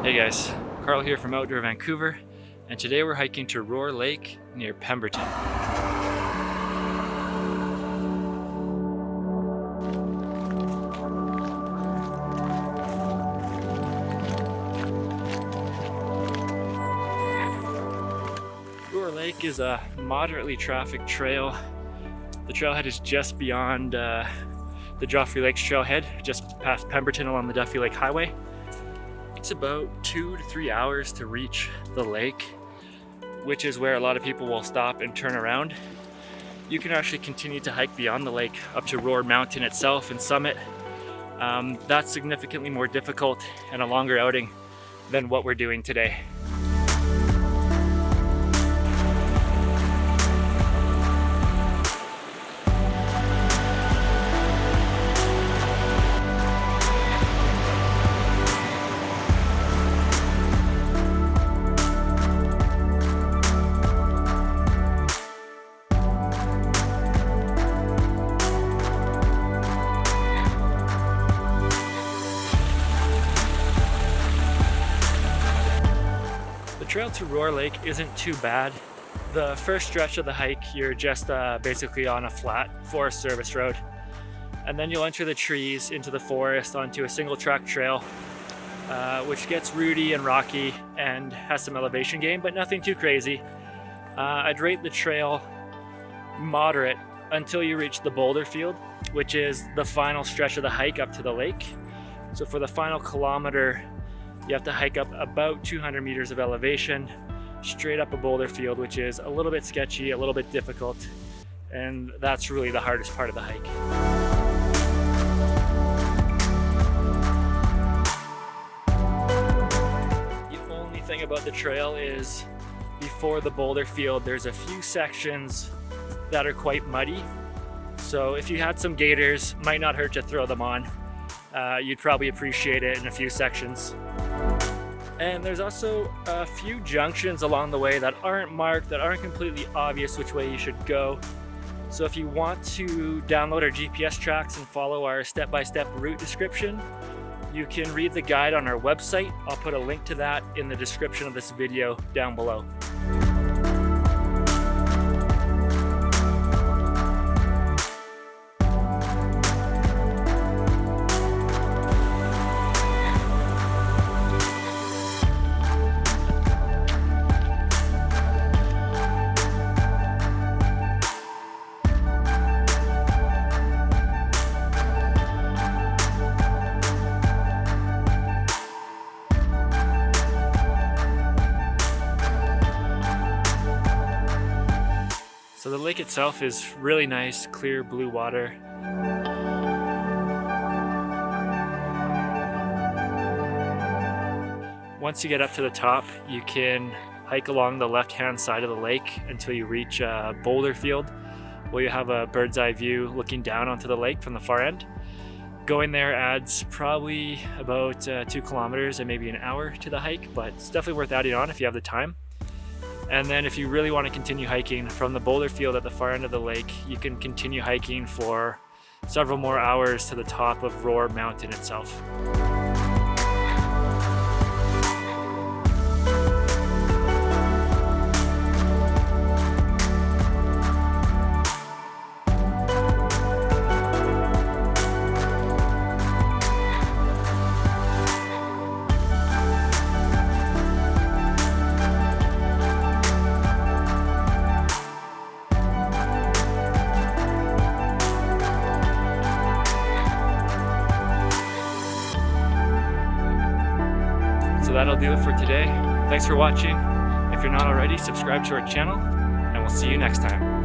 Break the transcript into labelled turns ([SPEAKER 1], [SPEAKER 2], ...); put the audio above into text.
[SPEAKER 1] Hey guys, Carl here from Outdoor Vancouver, and today we're hiking to Rohr Lake near Pemberton. Rohr Lake is a moderately trafficked trail. The trailhead is just beyond the Joffre Lakes trailhead, just past Pemberton along the Duffy Lake Highway. It's about 2 to 3 hours to reach the lake, which is where a lot of people will stop and turn around. You can actually continue to hike beyond the lake up to Rohr Mountain itself and summit. That's significantly more difficult and a longer outing than what we're doing today. The trail to Rohr Lake isn't too bad. The first stretch of the hike, you're just basically on a flat Forest Service road. And then you'll enter the trees into the forest onto a single track trail, which gets rooty and rocky and has some elevation gain, but nothing too crazy. I'd rate the trail moderate until you reach the boulder field, which is the final stretch of the hike up to the lake. So for the final kilometer, you have to hike up about 200 meters of elevation, straight up a boulder field, which is a little bit sketchy, a little bit difficult, and that's really the hardest part of the hike. The only thing about the trail is before the boulder field, there's a few sections that are quite muddy. So if you had some gaiters, might not hurt to throw them on. You'd probably appreciate it in a few sections. And there's also a few junctions along the way that aren't marked, that aren't completely obvious which way you should go. So if you want to download our GPS tracks and follow our step-by-step route description, you can read the guide on our website. I'll put a link to that in the description of this video down below. So the lake itself is really nice, clear blue water. Once you get up to the top, you can hike along the left-hand side of the lake until you reach a boulder field, where you have a bird's eye view looking down onto the lake from the far end. Going there adds probably about 2 kilometers and maybe an hour to the hike, but it's definitely worth adding on if you have the time. And then if you really want to continue hiking from the boulder field at the far end of the lake, you can continue hiking for several more hours to the top of Rohr Mountain itself. So that'll do it for today. Thanks for watching. If you're not already, subscribe to our channel, and we'll see you next time.